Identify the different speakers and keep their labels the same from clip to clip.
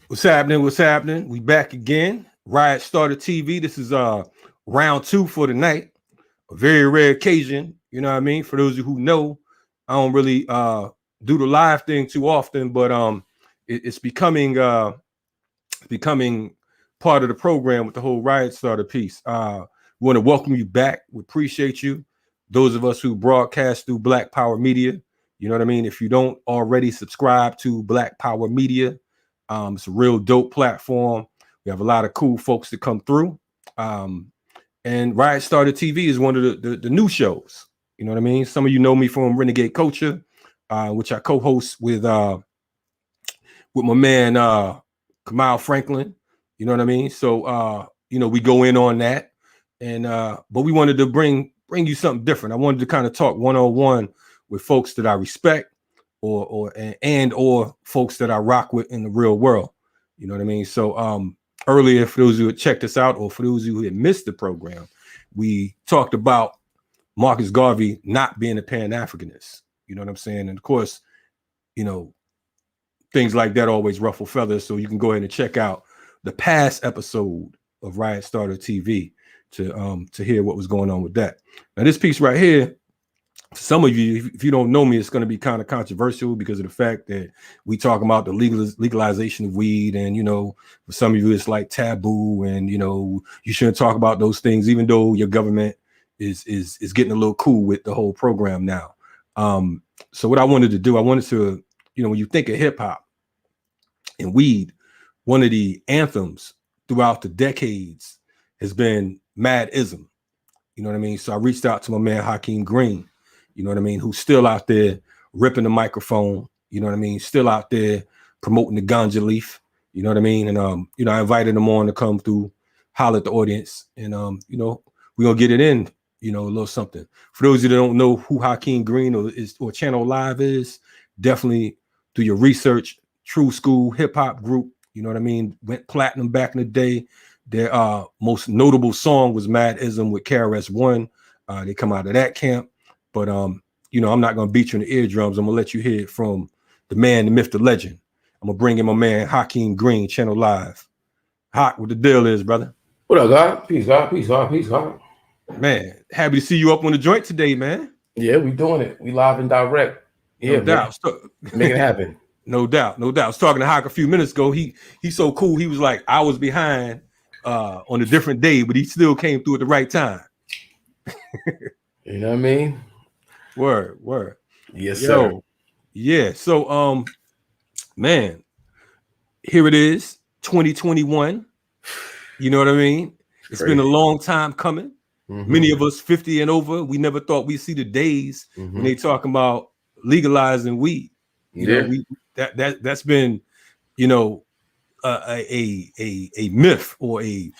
Speaker 1: What's happening? What's happening? We back again. RIOT STARTER TV. This is round 2 for the night. A very rare occasion. You know what I mean? For those of you who know, I don't really do the live thing too often, but it's becoming part of the program with the whole RIOT STARTER piece. We want to welcome you back. We appreciate you. Those of us who broadcast through Black Power Media. You know what I mean? If you don't already subscribe to Black Power Media, it's a real dope platform. We have a lot of cool folks that come through. And RIOT STARTER TV is one of the new shows. You know what I mean? Some of you know me from Renegade Culture, which I co-host with my man Kamal Franklin. You know what I mean? So we go in on that. And but we wanted to bring you something different. I wanted to kind of talk one-on-one with folks that I respect or folks that I rock with in the real world. You know what I mean? So earlier, for those who had checked us out or for those who had missed the program, we talked about Marcus Garvey not being a Pan-Africanist. You know what I'm saying? And of course, things like that always ruffle feathers. So you can go ahead and check out the past episode of RIOT STARTER TV to hear what was going on with that. Now, this piece right here, some of you, if you don't know me, it's going to be kind of controversial because of the fact that we talk about the legalization of weed, and for some of you it's like taboo, and you shouldn't talk about those things, even though your government is getting a little cool with the whole program now. So what I wanted to do, I wanted to, when you think of hip hop and weed, one of the anthems throughout the decades has been Madism. You know what I mean? So I reached out to my man Hakim Green. You know what I mean? Who's still out there ripping the microphone, you know what I mean? Still out there promoting the ganja leaf, you know what I mean? And, I invited him on to come through, holler at the audience. And, we're going to get it in, a little something. For those of you that don't know who Hakim Green or Channel Live is, definitely do your research. True school hip hop group, you know what I mean? Went platinum back in the day. Their most notable song was Madism with KRS ONE. They come out of that camp. But, I'm not going to beat you in the eardrums. I'm going to let you hear it from the man, the myth, the legend. I'm going to bring in my man, Hakim Green, Channel Live. Hot, what the deal is, brother?
Speaker 2: What up, God? Peace, God. Peace, God. Peace, God.
Speaker 1: Man, happy to see you up on the joint today, man.
Speaker 2: Yeah, we doing it. We live and direct. Yeah,
Speaker 1: no doubt.
Speaker 2: Make it happen.
Speaker 1: No doubt. I was talking to Hawk a few minutes ago. He's so cool. He was like, I was behind on a different day, but he still came through at the right time.
Speaker 2: You know what I mean?
Speaker 1: Word.
Speaker 2: Yes, sir.
Speaker 1: Yeah. So, man, here it is, 2021. You know what I mean? It's been a long time coming. Mm-hmm. Many of us 50 and over, we never thought we'd see the days when they talking about legalizing weed. That's been, a myth or a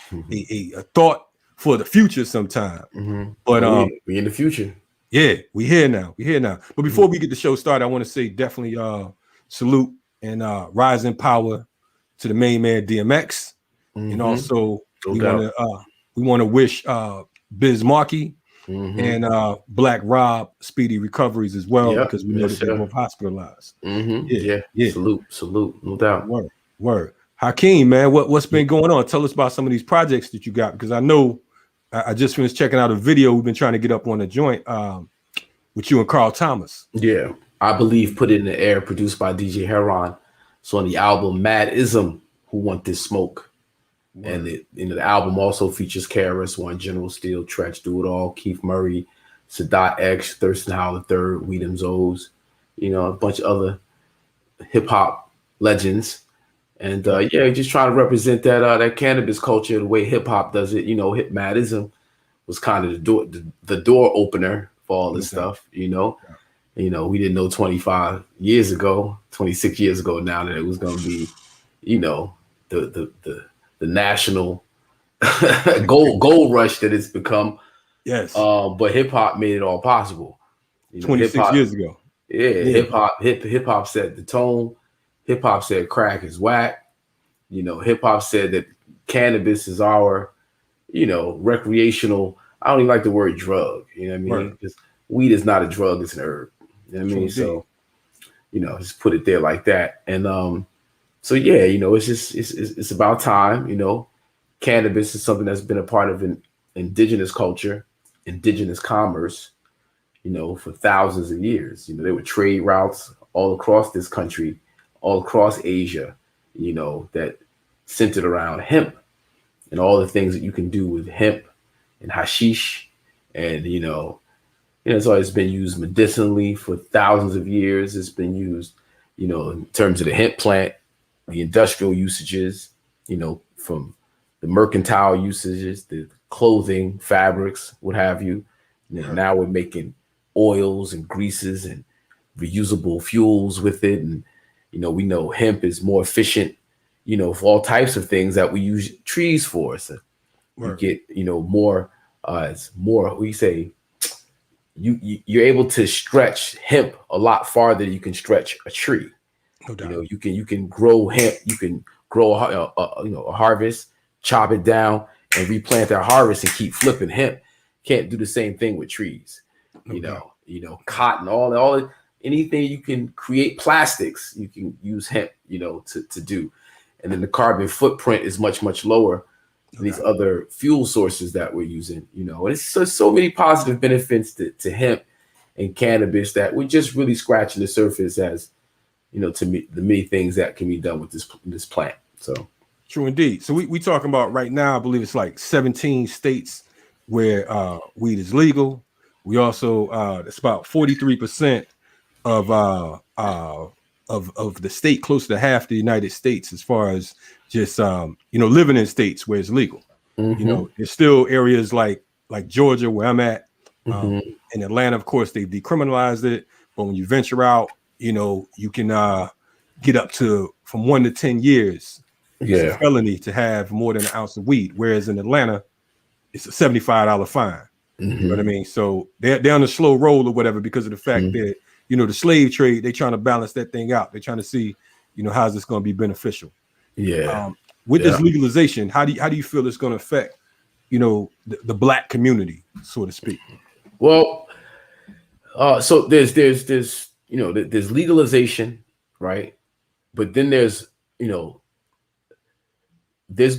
Speaker 1: thought for the future sometime.
Speaker 2: Mm-hmm. But we in the future.
Speaker 1: Yeah, we here now. But before we get the show started, I want to say definitely salute and rise in power to the main man DMX. And also we want to wish Biz Markie and Black Rob speedy recoveries as well, because we know that they're both hospitalized.
Speaker 2: Yeah. Salute, no doubt.
Speaker 1: Word. Hakim, man, what's been going on? Tell us about some of these projects that you got, because I know I just finished checking out a video we've been trying to get up on the joint with you and Carl Thomas.
Speaker 2: Yeah, I believe Put It in the Air, produced by DJ Heron. So on the album Madism, Who Want This Smoke? Word. And the album also features KRS ONE, General Steel, Tretch, Do It All, Keith Murray, Sadat X, Thurston Howell III, Weedem Zoes, a bunch of other hip hop legends. And just trying to represent that cannabis culture the way hip hop does it. Hip Madism was kind of the door opener for all this stuff. We didn't know 26 years ago now that it was going to be, the national gold rush that it's become.
Speaker 1: Yes.
Speaker 2: But hip hop made it all possible.
Speaker 1: 26 years ago.
Speaker 2: Yeah. Hip hop set the tone. Hip hop said crack is whack. Hip hop said that cannabis is our, recreational. I don't even like the word drug. You know what I mean? Because weed is not a drug; it's an herb. You know what I mean? So, just put it there like that. And So yeah, it's about time. Cannabis is something that's been a part of an indigenous culture, indigenous commerce, for thousands of years. There were trade routes all across this country, all across Asia, that centered around hemp and all the things that you can do with hemp and hashish. And, it's always been used medicinally for thousands of years. It's been used, in terms of the hemp plant, the industrial usages, from the mercantile usages, the clothing, fabrics, what have you. Now we're making oils and greases and reusable fuels with it. And, we know hemp is more efficient, for all types of things that we use trees for. So you get, more, it's more, we say, you're able to stretch hemp a lot farther than you can stretch a tree.
Speaker 1: No doubt.
Speaker 2: You can grow hemp, you can grow a harvest, chop it down and replant that harvest and keep flipping hemp. Can't do the same thing with trees. Cotton, all anything you can create plastics, you can use hemp, to do. And then the carbon footprint is much, much lower than these other fuel sources that we're using, and it's so many positive benefits to hemp and cannabis that we're just really scratching the surface as, to me, the many things that can be done with this plant. So
Speaker 1: true indeed. So we talking about right now, I believe it's like 17 states where weed is legal. We also it's about 43% of the state, close to half the United States, as far as just living in states where it's legal.
Speaker 2: Mm-hmm.
Speaker 1: There's still areas like Georgia, where I'm at, in Atlanta, of course, they've decriminalized it. But when you venture out, you can get up to from 1 to 10 years.
Speaker 2: Yeah.
Speaker 1: It's a felony to have more than an ounce of weed, whereas in Atlanta, it's a $75 fine.
Speaker 2: Mm-hmm.
Speaker 1: You know what I mean? So they're on a slow roll or whatever because of the fact that the slave trade, they're trying to balance that thing out. They're trying to see, how's this going to be beneficial.
Speaker 2: Yeah.
Speaker 1: With this legalization, how do you feel it's going to affect, the Black community, so to speak?
Speaker 2: Well, so there's legalization, right? But then there's been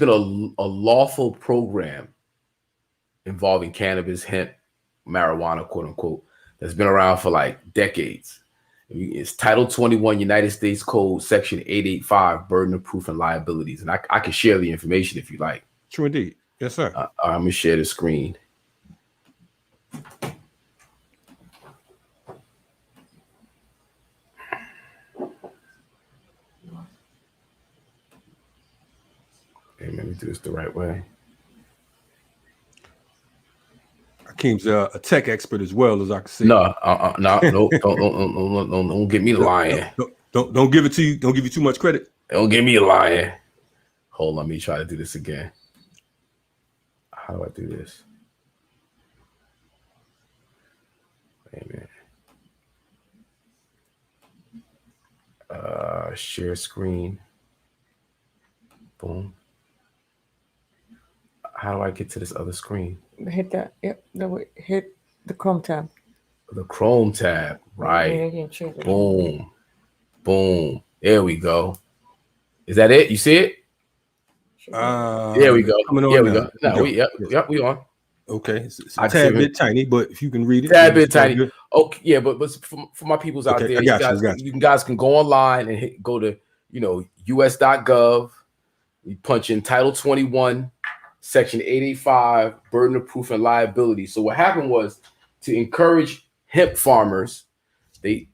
Speaker 2: a lawful program involving cannabis, hemp, marijuana, quote unquote, that's been around for like decades. It's Title 21 United States Code, Section 885, Burden of Proof and Liabilities. And I can share the information if you like.
Speaker 1: True indeed. Yes, sir.
Speaker 2: I'm going to share the screen. Okay, let me do this the right way.
Speaker 1: Hakim's a tech expert as well, as I can see.
Speaker 2: No, don't get me lying.
Speaker 1: Don't give it to you. Don't give you too much credit.
Speaker 2: Don't give me lying. Hold on, let me try to do this again. How do I do this? Wait a minute. Share screen. Boom. How do I get to this other screen?
Speaker 3: Hit that. Yep. Hit the Chrome tab.
Speaker 2: The Chrome tab. Right.
Speaker 3: Yeah,
Speaker 2: boom. Boom. There we go. Is that it? You see it? There we go.
Speaker 1: Yeah,
Speaker 2: we go. No, we on.
Speaker 1: Okay. It's a tad bit tiny, but if you can read it.
Speaker 2: Tad bit tiny. Good. Okay, yeah, but for my peoples out there, you guys can go online and go to us.gov. You punch in Title 21, Section 885, Burden of Proof and Liability. So what happened was, to encourage hemp farmers, they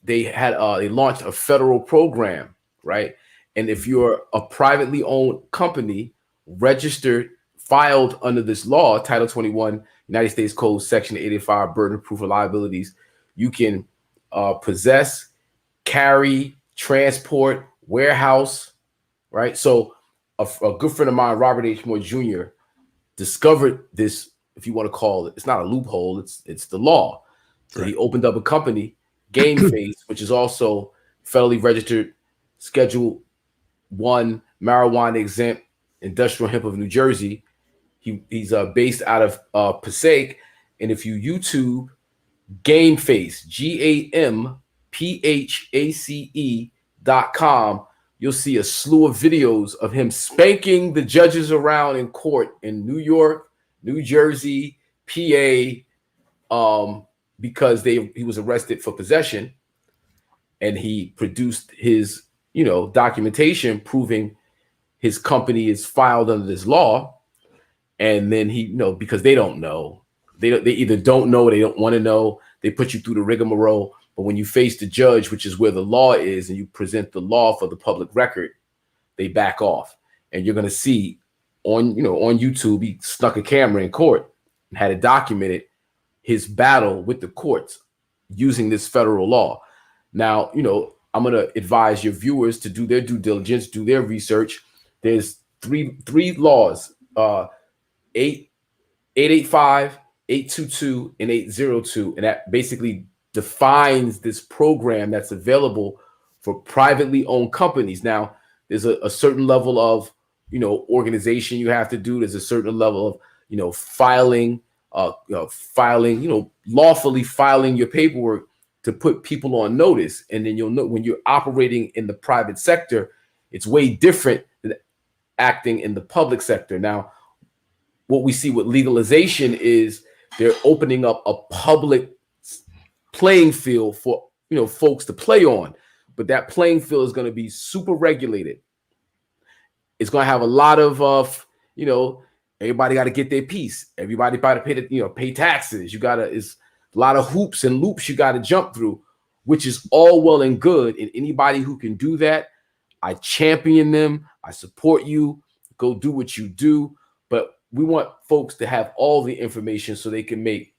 Speaker 2: launched a federal program, right? And if you're a privately owned company registered, filed under this law, Title 21, United States Code, Section 885, Burden of Proof and Liabilities, you can possess, carry, transport, warehouse, right? So a good friend of mine, Robert H. Moore Jr., discovered this, if you want to call it, it's not a loophole, it's the law. So he opened up a company, Game Face, which is also federally registered, Schedule 1 marijuana exempt industrial hemp of New Jersey. He's based out of Passaic. And if you YouTube Game Face, GAMPHACE.com, you'll see a slew of videos of him spanking the judges around in court in New York, New Jersey, PA, because he was arrested for possession, and he produced his documentation proving his company is filed under this law. And then he, because they don't know, they either don't know or they don't want to know. They put you through the rigmarole. But when you face the judge, which is where the law is, and you present the law for the public record, they back off. And you're going to see on YouTube, he snuck a camera in court and had it documented, his battle with the courts using this federal law. Now, I'm going to advise your viewers to do their due diligence, do their research. There's three laws, 885, 822, and 802. And that basically defines this program that's available for privately owned companies. Now, there's a certain level of, organization you have to do. There's a certain level of, filing, lawfully filing your paperwork to put people on notice. And then you'll know when you're operating in the private sector, it's way different than acting in the public sector. Now, what we see with legalization is they're opening up a public playing field for folks to play on, but that playing field is going to be super regulated. It's going to have a lot of everybody got to get their piece. Everybody got to pay taxes. It's a lot of hoops and loops you got to jump through, which is all well and good. And anybody who can do that, I champion them. I support you. Go do what you do. But we want folks to have all the information so they can make,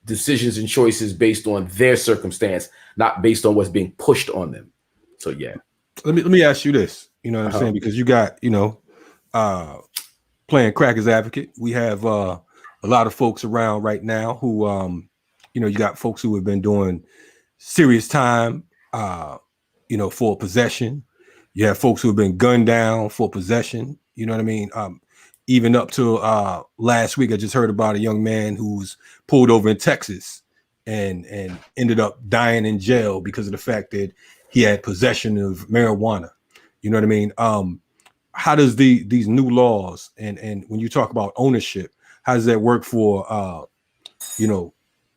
Speaker 2: decisions and choices based on their circumstance, not based on what's being pushed on them. So, yeah.
Speaker 1: Let me ask you this, you know what I'm saying? Because you got, playing crackers advocate. We have a lot of folks around right now who, you got folks who have been doing serious time, for possession. You have folks who have been gunned down for possession. You know what I mean? Even up to last week, I just heard about a young man who's pulled over in Texas and ended up dying in jail because of the fact that he had possession of marijuana. You know what I mean? How does these new laws and when you talk about ownership, how does that work for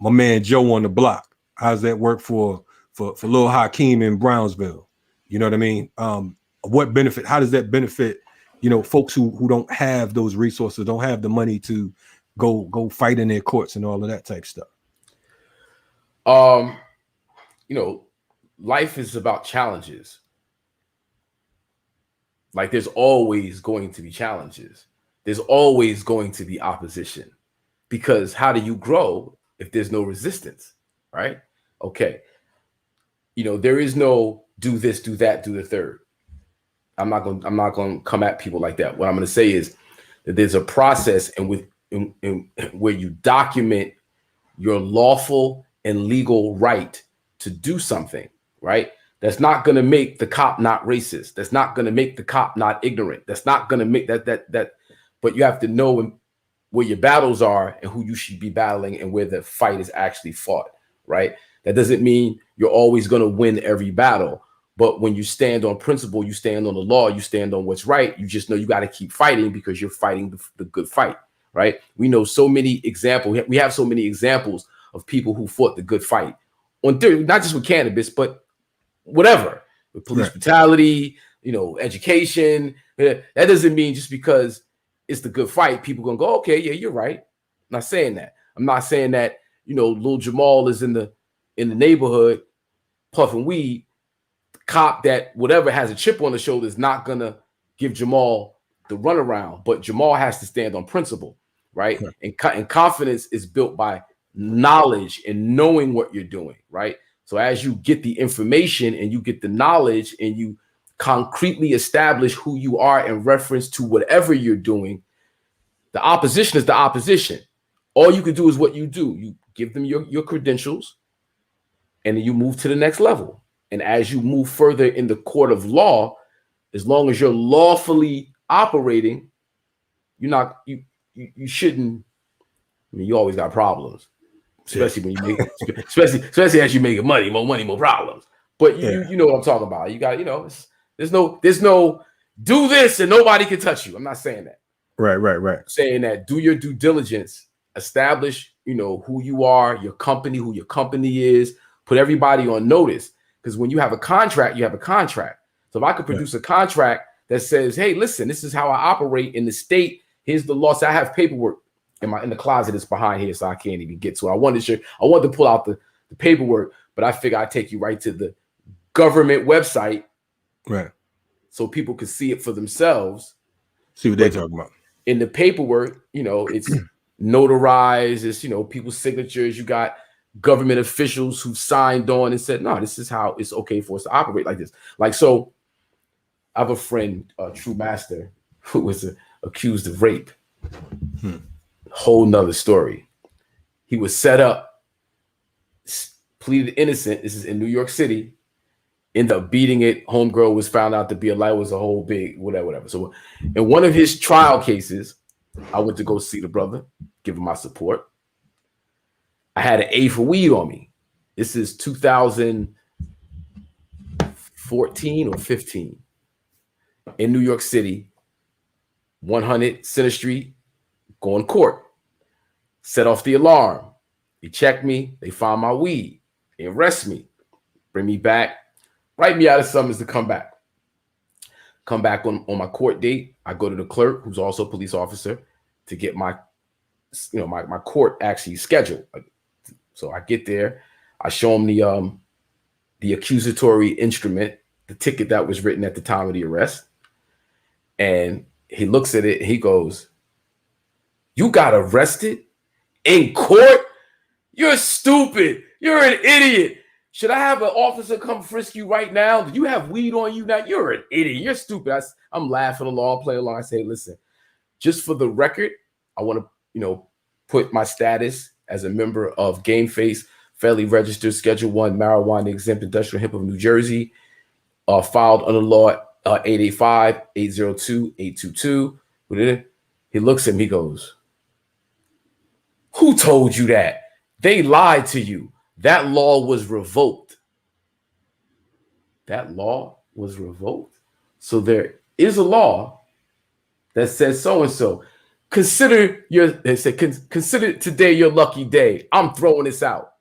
Speaker 1: my man Joe on the block? How does that work for little Hakim in Brownsville? You know what I mean? What benefit? How does that benefit folks who don't have those resources, don't have the money to go fight in their courts and all of that type stuff?
Speaker 2: Life is about challenges. Like there's always going to be challenges. There's always going to be opposition, because how do you grow if there's no resistance, right? Okay. There is no do this, do that, do the third. I'm not going to come at people like that. What I'm going to say is that there's a process in where you document your lawful and legal right to do something, right? That's not going to make the cop not racist. That's not going to make the cop not ignorant. That's not going to make that. But you have to know where your battles are and who you should be battling and where the fight is actually fought, right? That doesn't mean you're always going to win every battle. But when you stand on principle, you stand on the law, you stand on what's right. You just know you got to keep fighting because you're fighting the good fight, right? We know so many examples. We have so many examples of people who fought the good fight on not just with cannabis, but whatever, with police brutality, education. That doesn't mean just because it's the good fight, people gonna go, okay, yeah, you're right. I'm not saying that. I'm not saying that, little Jamal is in the neighborhood puffing weed. The cop that whatever has a chip on the shoulder is not gonna give Jamal the runaround, but Jamal has to stand on principle, right? And confidence is built by knowledge and knowing what you're doing, right? So as you get the information and you get the knowledge and you concretely establish who you are in reference to whatever you're doing, the opposition is the opposition. All you can do is what you do. You give them your credentials and then you move to the next level. And as you move further in the court of law, as long as you're lawfully operating, you shouldn't. I mean, you always got problems, especially when you make, especially as you make money, more problems. But you know what I'm talking about. You got, you know, there's no do this and nobody can touch you. I'm not saying that.
Speaker 1: Right.
Speaker 2: I'm saying that do your due diligence, establish, you know, who you are, your company, who your company is, put everybody on notice. Because when you have a contract, you have a contract. So if I could produce a contract that says, hey, listen, this is how I operate in the state. Here's the law. So I have paperwork in the closet. It's behind here, so I can't even get to it. I wanted to pull out the paperwork, but I figure I'd take you right to the government website,
Speaker 1: right,
Speaker 2: so people could see it for themselves.
Speaker 1: See what they're talking about.
Speaker 2: In the paperwork, you know, it's notarized. It's, you know, people's signatures. You got government officials who signed on and said, no, this is how it's okay for us to operate like this. Like, so I have a friend, True Master, who was accused of rape. Whole nother story. He was set up, pleaded innocent. This is in New York City. Ended up beating it. Homegirl was found out to be a lie. Was a whole big whatever. So in one of his trial cases, I went to go see the brother, give him my support. I had an A for weed on me. This is 2014 or 15 in New York City, 100 Center Street, going to court. Set off the alarm. They checked me. They found my weed. They arrest me, bring me back, write me out of summons to come back. Come back on my court date. I go to the clerk, who's also a police officer, to get my, you know, my court actually scheduled. So I get there. I show him the accusatory instrument, the ticket that was written at the time of the arrest. And he looks at it and he goes, "You got arrested in court? You're stupid. You're an idiot. Should I have an officer come frisk you right now? Do you have weed on you now? You're an idiot. You're stupid." I'm laughing along, playing along. I say, listen, just for the record, I want to, you know, put my status as a member of Game Face, federally registered Schedule 1 marijuana exempt industrial hemp of New Jersey, filed under law 885-802-822. He looks at me, goes, "Who told you that? They lied to you. That law was revoked." That law was revoked. So there is a law that says so-and-so. Consider today your lucky day. I'm throwing this out.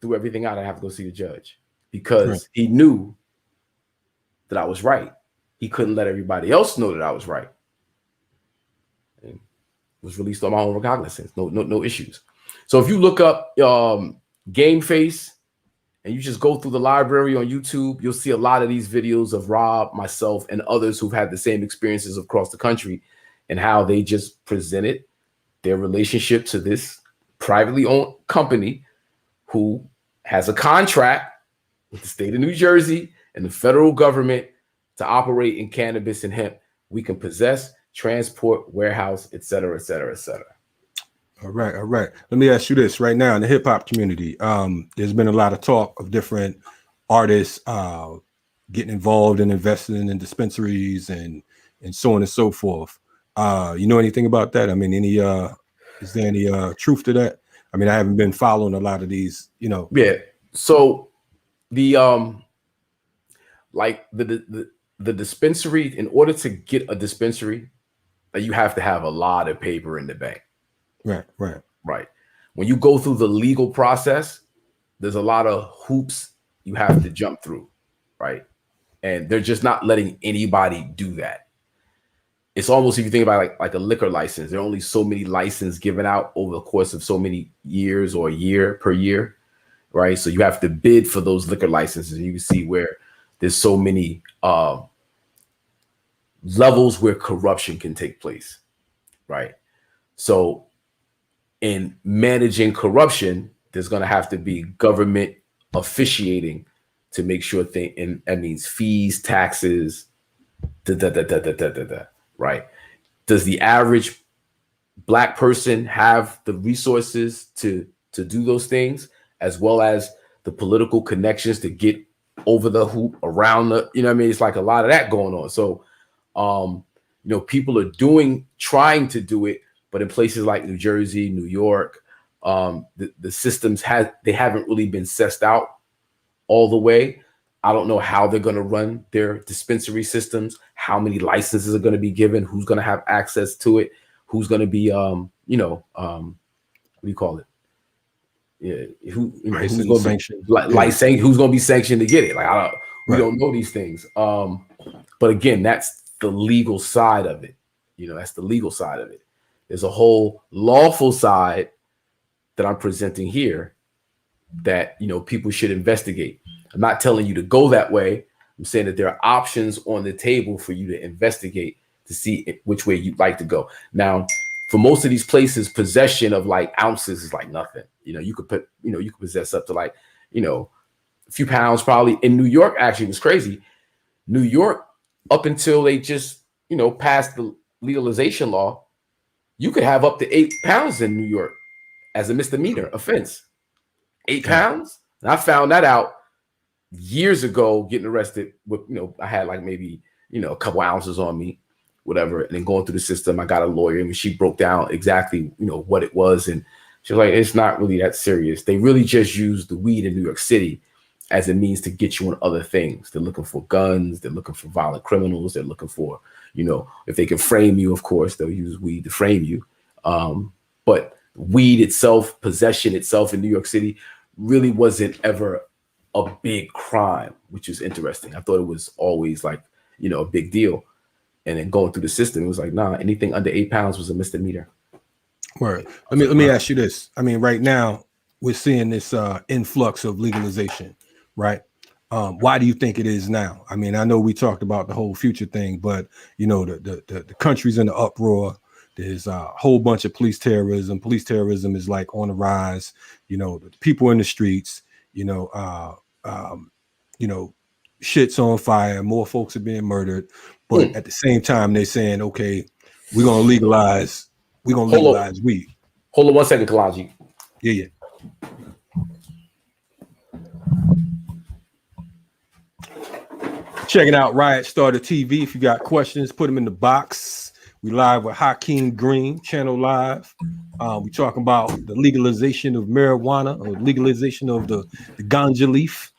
Speaker 2: Threw everything out. I have to go see the judge because he knew that I was right. He couldn't let everybody else know that I was right. And was released on my own recognizance. No issues. So if you look up Game Face and you just go through the library on YouTube, you'll see a lot of these videos of Rob, myself, and others who've had the same experiences across the country and how they just presented their relationship to this privately owned company who has a contract with the state of New Jersey and the federal government to operate in cannabis and hemp. We can possess, transport, warehouse, et cetera, et cetera, et cetera.
Speaker 1: All right. Let me ask you this right now in the hip hop community. There's been a lot of talk of different artists getting involved and investing in dispensaries and so on and so forth. You know anything about that? I mean, is there any truth to that? I mean, I haven't been following a lot of these, you know.
Speaker 2: Yeah. So the like the dispensary, in order to get a dispensary, you have to have a lot of paper in the bank. Right. When you go through the legal process, there's a lot of hoops you have to jump through, right? And they're just not letting anybody do that. It's almost, if you think about like a liquor license, there are only so many licenses given out over the course of so many years or a year per year, right? So you have to bid for those liquor licenses. And you can see where there's so many levels where corruption can take place, right? So in managing corruption, there's going to have to be government officiating to make sure and that means fees, taxes, right? Does the average Black person have the resources to do those things, as well as the political connections to get over the hoop around the, you know what I mean? It's like a lot of that going on. So, you know, people are trying to do it, but in places like New Jersey, New York, the systems haven't really been sussed out all the way. I don't know how they're going to run their dispensary systems, how many licenses are going to be given, who's going to have access to it, who's going to be, what do you call it? Yeah, who's going to be sanctioned? Who's going to be sanctioned to get it? Like, we don't know these things. But again, that's the legal side of it. That's the legal side of it. There's a whole lawful side that I'm presenting here that, people should investigate. I'm not telling you to go that way. I'm saying that there are options on the table for you to investigate to see which way you'd like to go. Now, for most of these places, possession of like ounces is like nothing. You could possess up to like, a few pounds probably. In New York, actually, it was crazy. New York, up until they just, passed the legalization law, you could have up to 8 pounds in New York as a misdemeanor offense. 8 pounds? And I found that out years ago, getting arrested with, I had like maybe, a couple ounces on me, whatever. And then going through the system, I got a lawyer and she broke down exactly, what it was. And she was like, it's not really that serious. They really just use the weed in New York City as a means to get you on other things. They're looking for guns. They're looking for violent criminals. They're looking for, if they can frame you, of course, they'll use weed to frame you. But weed itself, possession itself in New York City really wasn't ever a big crime, which is interesting. I thought it was always like, a big deal. And then going through the system, it was like, nah, anything under 8 pounds was a misdemeanor.
Speaker 1: Word. Let me ask you this. I mean, right now we're seeing this influx of legalization, right? Why do you think it is now? I mean, I know we talked about the whole future thing, but the country's in the uproar. There's a whole bunch of police terrorism. Police terrorism is like on the rise. The people in the streets. Shit's on fire. More folks are being murdered. But at the same time, they're saying, okay, we're gonna legalize weed.
Speaker 2: Hold on 1 second, Kalonji.
Speaker 1: Yeah. Checking out RIOT STARTER TV. If you got questions, put them in the box. We live with Hakim Green, channel live. We talking about the legalization of marijuana or legalization of the ganja leaf.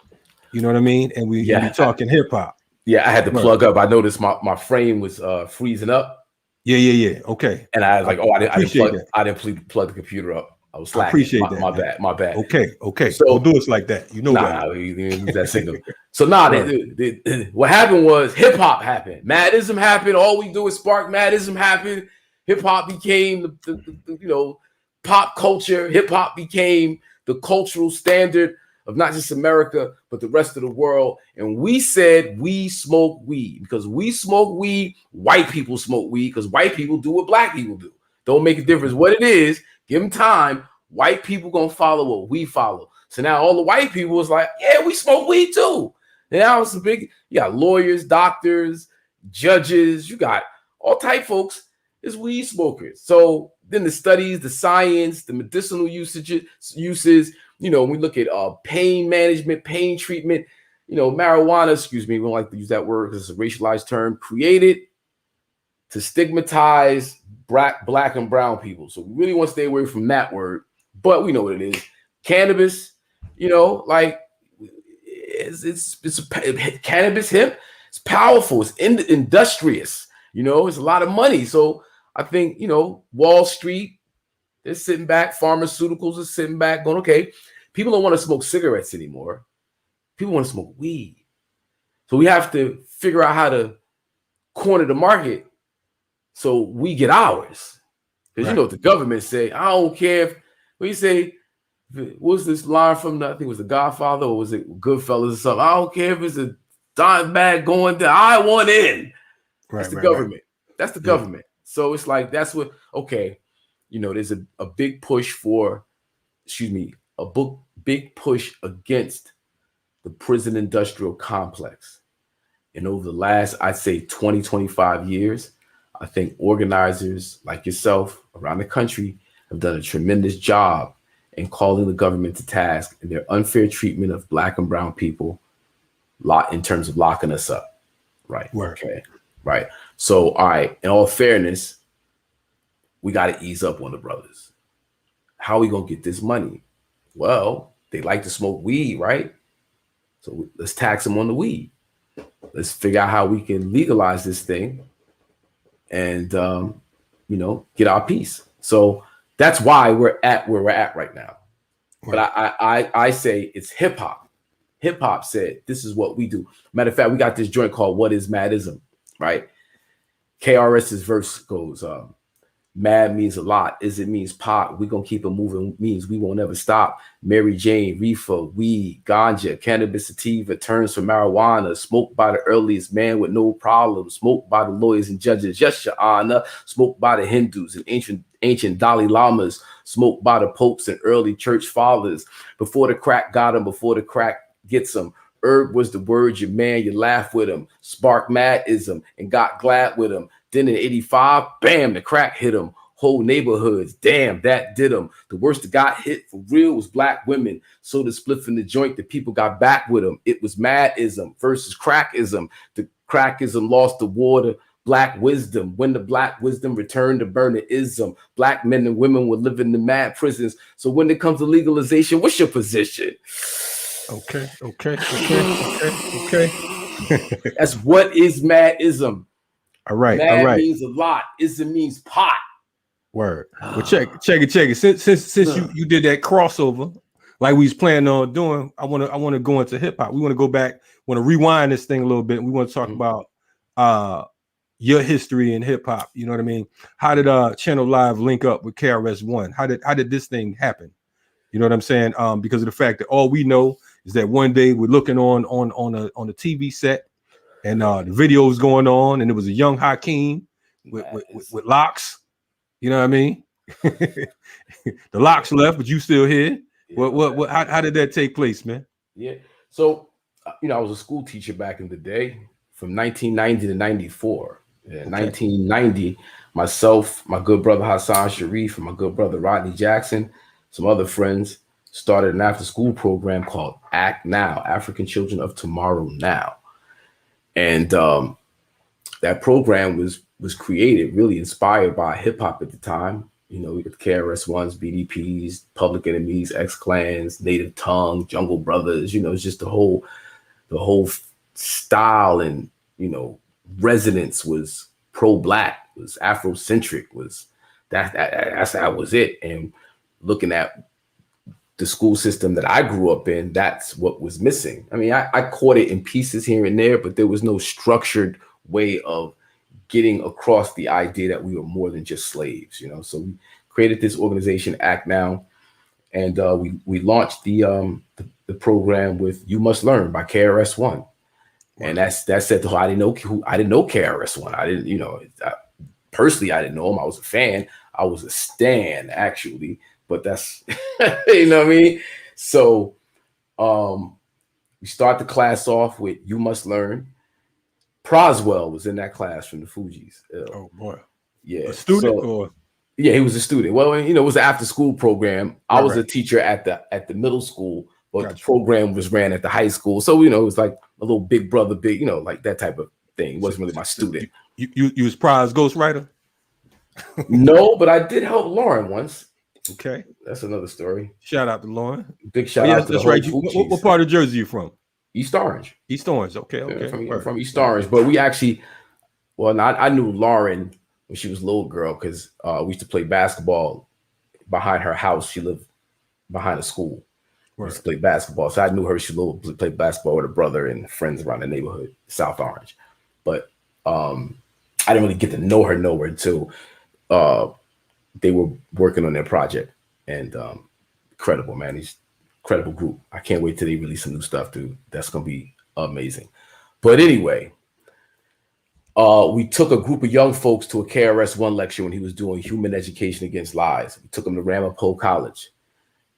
Speaker 1: You know what I mean? And we talking hip hop.
Speaker 2: Yeah, I had to plug up. I noticed my frame was freezing up.
Speaker 1: Yeah. Okay.
Speaker 2: And I was like, I didn't plug the computer up. I was slacking.
Speaker 1: I appreciate that.
Speaker 2: My bad.
Speaker 1: Okay. So don't do us like that.
Speaker 2: That signal. So what happened was hip hop happened. Madism happened. All we do is spark madism happened. Hip hop became the pop culture. Hip hop became the cultural standard of not just America, but the rest of the world. And we said we smoke weed because we smoke weed. White people smoke weed because white people do what black people do. Don't make a difference what it is. Give them time. White people gonna follow what we follow. So now all the white people was like, yeah, we smoke weed too. And now it's you got lawyers, doctors, judges, you got all type folks is weed smokers. So then the studies, the science, the medicinal uses, when we look at pain management, pain treatment, marijuana, we don't like to use that word because it's a racialized term, created to stigmatize black and brown people. So we really want to stay away from that word, but we know what it is. Cannabis, cannabis hemp, it's powerful, it's industrious, it's a lot of money. So I think, Wall Street is sitting back, pharmaceuticals are sitting back going, okay, people don't want to smoke cigarettes anymore. People want to smoke weed. So we have to figure out how to corner the market so we get ours. Because you know what the government say, I don't care if, what you say, what's this line from, I think it was The Godfather or was it Goodfellas or something? I don't care if it's a dime bag going there, I want in. That's the government. That's the government. So it's like, that's what, okay, there's a big push for, big push against the prison industrial complex. And over the last, I'd say 20, 25 years, I think organizers like yourself around the country have done a tremendous job in calling the government to task in their unfair treatment of black and brown people in terms of locking us up. Right. Okay. Right. So, all right, in all fairness, we got to ease up on the brothers. How are we going to get this money? Well, they like to smoke weed, right? So let's tax them on the weed. Let's figure out how we can legalize this thing and, get our piece. So that's why we're at where we're at right now. Right. But I say it's hip hop. Hip hop said, this is what we do. Matter of fact, we got this joint called What is Madism, right? KRS's verse goes, mad means a lot. Is it means pot? We gonna keep it moving means we won't ever stop. Mary Jane, reefer, weed, ganja, cannabis sativa turns from marijuana. Smoked by the earliest man with no problem. Smoked by the lawyers and judges, yes, your honor. Smoked by the Hindus and ancient Dalai Lamas. Smoked by the popes and early church fathers. Before the crack got him, before the crack gets him. Herb was the word, your man, you laugh with him. Spark madism and got glad with him. Then in 85, bam, the crack hit him. Whole neighborhoods, damn, that did him. The worst that got hit for real was black women. So the split from the joint, the people got back with them. It was madism versus crackism. The crackism lost the war to black wisdom. When the black wisdom returned to burn the ism, black men and women were living in mad prisons. So when it comes to legalization, what's your position?
Speaker 1: Okay.
Speaker 2: That's what is madism.
Speaker 1: All right.
Speaker 2: Mad means a lot. Ism means pot.
Speaker 1: Word. Well, check it. Since you did that crossover, like we was planning on doing, I want to go into hip hop. We want to go back. Want to rewind this thing a little bit. We want to talk about your history in hip hop. You know what I mean? How did Channel Live link up with KRS One? How did this thing happen? You know what I'm saying? Because of the fact that all we know is that one day we're looking on a TV set. And the video was going on, and it was a young Hakim with locks. You know what I mean? The locks left, but you still here. Yeah. How did that take place, man?
Speaker 2: Yeah. So, I was a school teacher back in the day from 1990 to 94. Yeah, okay. 1990, myself, my good brother Hassan Sharif, and my good brother Rodney Jackson, some other friends started an after-school program called Act Now, African Children of Tomorrow Now. And that program was created really inspired by hip hop at the time. We got KRS Ones, BDPs, Public Enemies, X-Clans, Native Tongue, Jungle Brothers. It's just the whole style and resonance was pro-black, was Afrocentric, was that was it. And looking at the school system that I grew up in, that's what was missing. I mean, I caught it in pieces here and there, but there was no structured way of getting across the idea that we were more than just slaves, So we created this organization, Act Now, and we launched the program with You Must Learn by KRS One, and that said the whole. I didn't know KRS One. I didn't, personally, I didn't know him. I was a fan. I was a stan, actually. But that's, you know what I mean? So we start the class off with You Must Learn. Proswell was in that class from the Fugees.
Speaker 1: Oh, boy.
Speaker 2: Yeah.
Speaker 1: A student?
Speaker 2: Yeah, he was a student. Well, it was an after school program. I was a teacher at the middle school, but the program was ran at the high school. So, it was like a little big brother, like that type of thing. It wasn't really my student.
Speaker 1: You was Prize ghostwriter?
Speaker 2: No, but I did help Lauren once.
Speaker 1: Okay,
Speaker 2: that's another story.
Speaker 1: Shout out to Lauren.
Speaker 2: Big shout out to
Speaker 1: that's right. What part of Jersey you from?
Speaker 2: East Orange.
Speaker 1: East Orange. Okay.
Speaker 2: Yeah, from East Orange. But we actually, I knew Lauren when she was a little girl because we used to play basketball behind her house. She lived behind a school. We used to play basketball, so I knew her. She played basketball with her brother and friends around the neighborhood, South Orange. But I didn't really get to know her nowhere until they were working on their project, and incredible, man. He's incredible group. I can't wait till they release some new stuff, dude. That's gonna be amazing. But anyway, we took a group of young folks to a KRS One lecture when he was doing Human Education Against Lies. We took him to Ramapo College.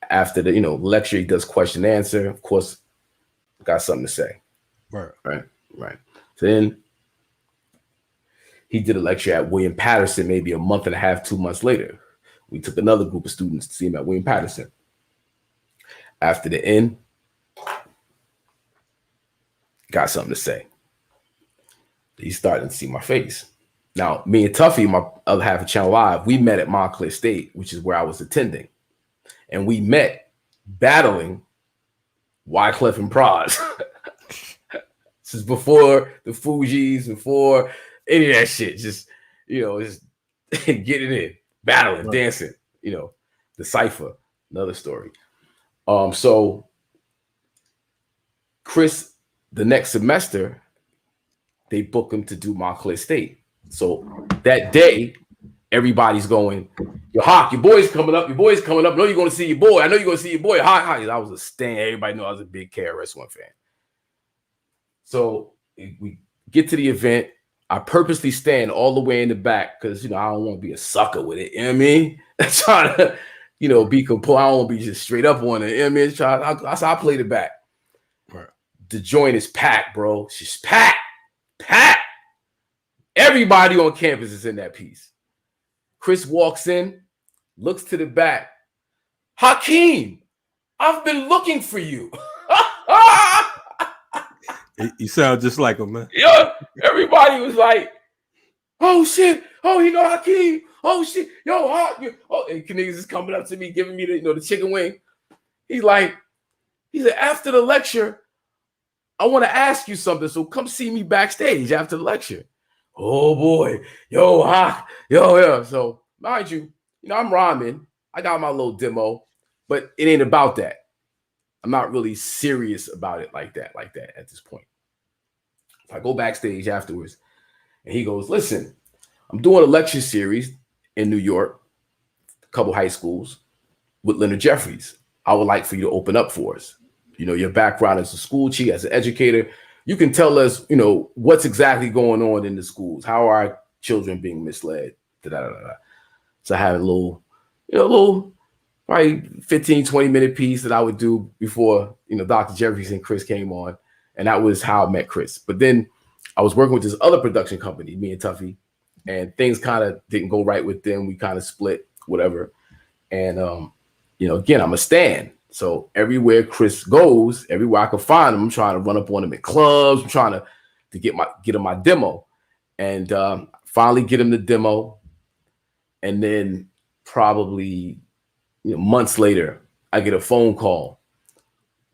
Speaker 2: After the lecture, he does question and answer. Of course, got something to say. Right. So then he did a lecture at William Patterson maybe a month and a half, 2 months later. We took another group of students to see him at William Patterson. After the end, got something to say. He's starting to see my face. Now, me and Tuffy, my other half of Channel Live, we met at Montclair State, which is where I was attending. And we met battling Wyclef and Pras. This is before the Fugees, before any of that shit. Just, just getting in, battling, dancing, the cipher, another story. So Chris, the next semester, they book him to do Montclair State. So that day, everybody's going, yo, Hawk, your boy's coming up. Your boy's coming up. I know you're going to see your boy. I know you're going to see your boy. Hawk. I was a stan. Everybody knew I was a big KRS One fan. So we get to the event. I purposely stand all the way in the back because, I don't want to be a sucker with it. You know what I mean? Trying to, be complete. I don't want to be just straight up on it. You know what I mean? I played it back.
Speaker 1: Right.
Speaker 2: The joint is packed, bro. She's packed. Packed. Everybody on campus is in that piece. Chris walks in, looks to the back. Hakim, I've been looking for you.
Speaker 1: You sound just like him, man.
Speaker 2: Yeah, everybody was like, oh shit, oh, Hakim, oh shit, yo, and niggas is coming up to me, giving me the chicken wing. He said, after the lecture, I want to ask you something, so come see me backstage after the lecture. Oh boy, yo, yeah. So mind you, I'm rhyming. I got my little demo, but it ain't about that. I'm not really serious about it like that at this point. So I go backstage afterwards, and he goes, listen, I'm doing a lecture series in New York, a couple high schools, with Leonard Jeffries. I would like for you to open up for us. Your background as a school chief, as an educator, you can tell us, what's exactly going on in the schools. How are our children being misled? So I had a little probably 15, 20-minute piece that I would do before, Dr. Jeffries and Chris came on. And that was how I met Chris. But then I was working with this other production company, me and Tuffy, and things kind of didn't go right with them. We kind of split, whatever. And, again, I'm a stan. So everywhere Chris goes, everywhere I can find him, I'm trying to run up on him in clubs. I'm trying to get him my demo. And finally get him the demo. And then probably months later, I get a phone call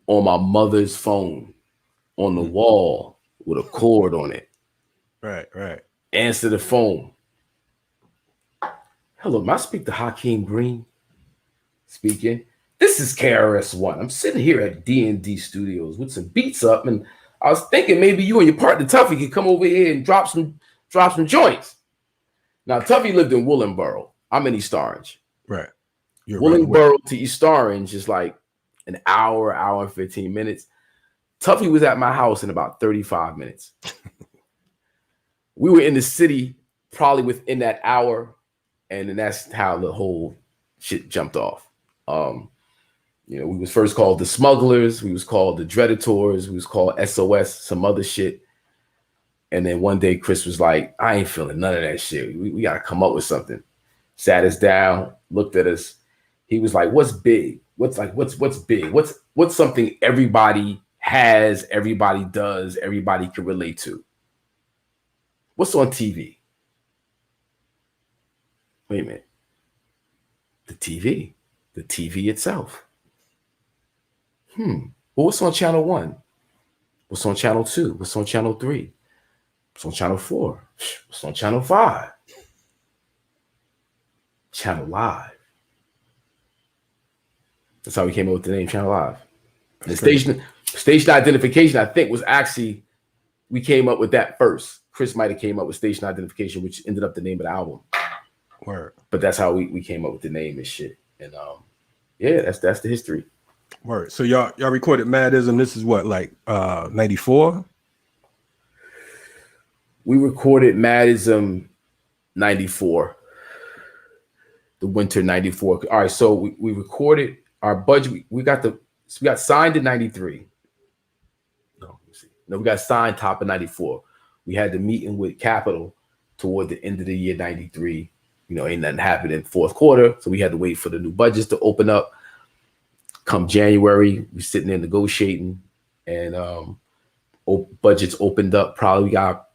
Speaker 2: on my mother's phone on the wall with a cord on it.
Speaker 1: Right.
Speaker 2: Answer the phone. Hello, may I speak to Hakim Green? Speaking. This is KRS One. I'm sitting here at D&D Studios with some beats up, and I was thinking maybe you and your partner Tuffy could come over here and drop some joints. Now, Tuffy lived in Willingboro. I'm in East Orange.
Speaker 1: Right.
Speaker 2: Willingboro to East Orange is like an hour and 15 minutes. Tuffy was at my house in about 35 minutes. We were in the city probably within that hour, and then that's how the whole shit jumped off. We was first called the Smugglers, we was called the Dreadators, we was called SOS, some other shit. And then one day Chris was like, I ain't feeling none of that shit. We gotta come up with something. Sat us down, looked at us. He was like, what's big? What's big? What's something everybody has, everybody does, everybody can relate to? What's on TV? Wait a minute. The TV itself. Well, what's on channel 1? What's on channel 2? What's on channel 3? What's on channel 4? What's on channel 5? Channel Live. That's how we came up with the name Channel Live. The station identification, I think, was actually, we came up with that first. Chris might have came up with station identification, which ended up the name of the album.
Speaker 1: Word.
Speaker 2: But that's how we came up with the name and shit. And yeah, that's the history.
Speaker 1: Word. So y'all recorded Madism. This is what, like 94?
Speaker 2: We recorded Madism 94. The winter 94. All right, so we recorded our budget. We got signed in 93. No, we got signed top of 94. We had the meeting with Capitol toward the end of the year 93. Ain't nothing happened in fourth quarter, so we had to wait for the new budgets to open up. Come January, we sitting there negotiating, and budgets opened up. Probably we got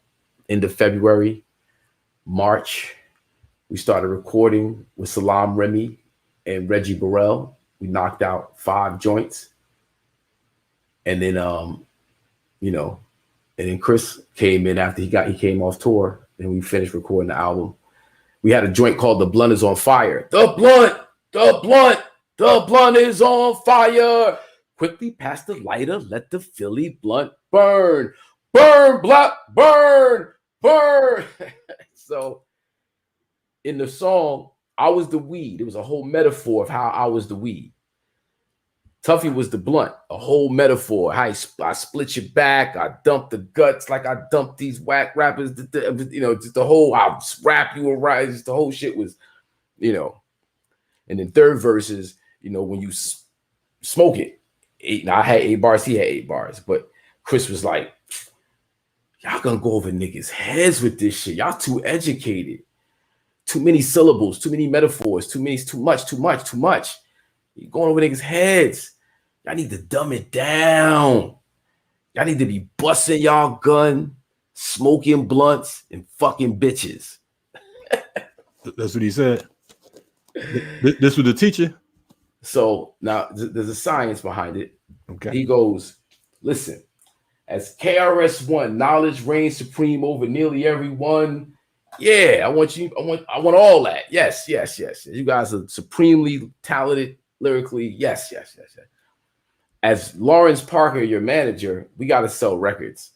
Speaker 2: end of February, March. We started recording with Salam Remy and Reggie Burrell. We knocked out 5 joints, and then And then Chris came in after he came off tour, and we finished recording the album. We had a joint called The Blunt Is on Fire. The blunt is on fire. Quickly pass the lighter, let the Philly blunt burn. Burn, blunt, burn, burn. So in the song, I was the weed. It was a whole metaphor of how I was the weed. Tuffy was the blunt, a whole metaphor. How I split your back, I dumped the guts like I dumped these whack rappers. Just the whole, I'll rap you around. Just the whole shit was, And then third verse is, when you smoke it. I had 8 bars, he had 8 bars. But Chris was like, y'all gonna go over niggas' heads with this shit. Y'all too educated. Too many syllables, too many metaphors, too much. You're going over niggas' heads. Y'all need to dumb it down. Y'all need to be busting y'all gun, smoking blunts, and fucking bitches.
Speaker 1: That's what he said. This was the teacher?
Speaker 2: So now there's a science behind it.
Speaker 1: Okay.
Speaker 2: He goes, listen, as KRS One, knowledge reigns supreme over nearly everyone. Yeah, I want all that. Yes. You guys are supremely talented lyrically. Yes. As Lawrence Parker, your manager, we got to sell records.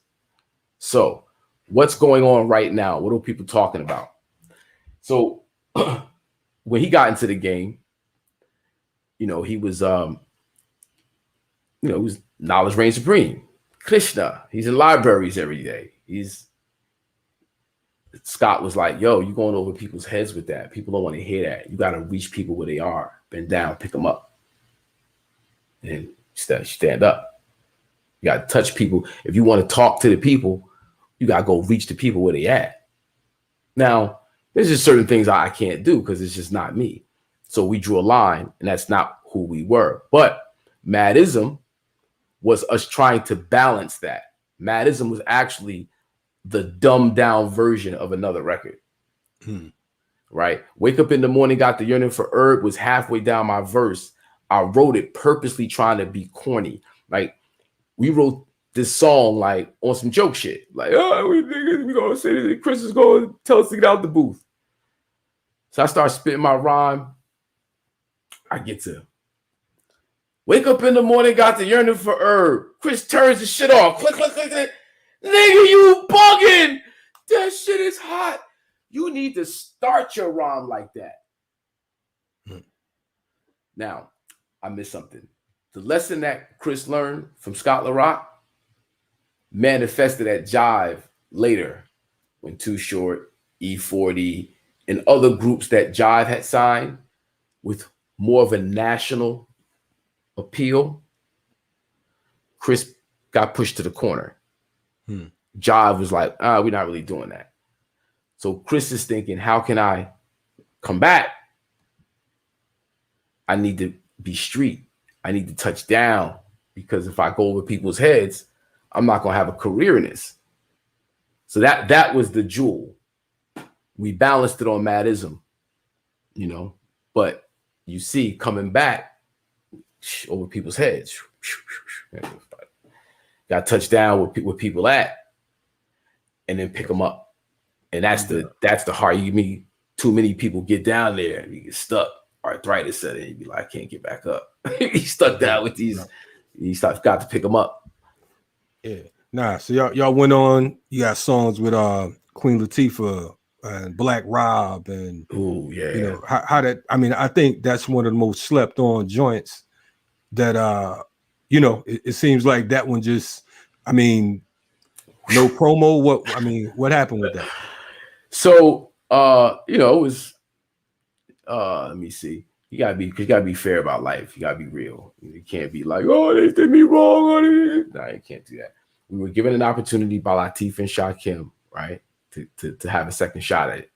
Speaker 2: So what's going on right now? What are people talking about? So when he got into the game, he was, it was knowledge reigns supreme. Krishna, he's in libraries every day. Scott was like, yo, you going over people's heads with that. People don't want to hear that. You got to reach people where they are. Bend down, pick them up. And stand up. You got to touch people. If you want to talk to the people, you got to go reach the people where they at. Now, there's just certain things I can't do because it's just not me. So we drew a line, and that's not who we were. But Madism was us trying to balance that. Madism was actually the dumbed down version of another record. Right? Wake up in the morning, got the yearning for herb was halfway down my verse. I wrote it purposely trying to be corny. Like, we wrote this song like on some joke shit. Like, oh, we gonna say this. Chris is gonna tell us to get out the booth. So I start spitting my rhyme. I get to wake up in the morning, got the yearning for herb. Chris turns the shit off. Click. Nigga, you bugging. That shit is hot. You need to start your rhyme like that. Now, I missed something. The lesson that Chris learned from Scott LaRock manifested at Jive later when Too Short, E40, and other groups that Jive had signed with more of a national appeal. Chris got pushed to the corner. Jive was like, we're not really doing that. So Chris is thinking, how can I come back? I need to be street. I need to touch down, because if I go over people's heads, I'm not going to have a career in this. So that was the jewel. We balanced it on Madism, but you see coming back over people's heads. Got to touch down where people at and then pick them up. And that's the hard. You mean too many people get down there and you get stuck. Arthritis set in, you be like, I can't get back up. He's stuck down with these. Got to pick them up.
Speaker 1: Yeah. Nah. So y'all went on. You got songs with Queen Latifah and Black Rob and how that. I mean, I think that's one of the most slept on joints. That it seems like that one just. I mean, no promo. What happened with that?
Speaker 2: So it was. Let me see. You gotta be fair about life. You gotta be real. You can't be like, oh, they did me wrong. No, you can't do that. We were given an opportunity by Latifah and Hakim, right, to have a second shot at it,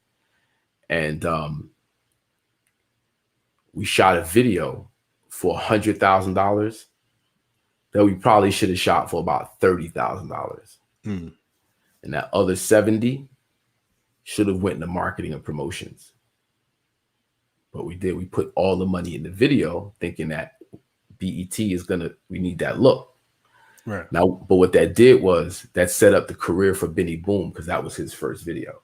Speaker 2: and we shot a video for $100,000 that we probably should have shot for about $30,000, and that other 70 should have went into marketing and promotions. But we did. We put all the money in the video thinking that BET we need that look.
Speaker 1: Right.
Speaker 2: Now, but what that did was that set up the career for Benny Boom, because that was his first video.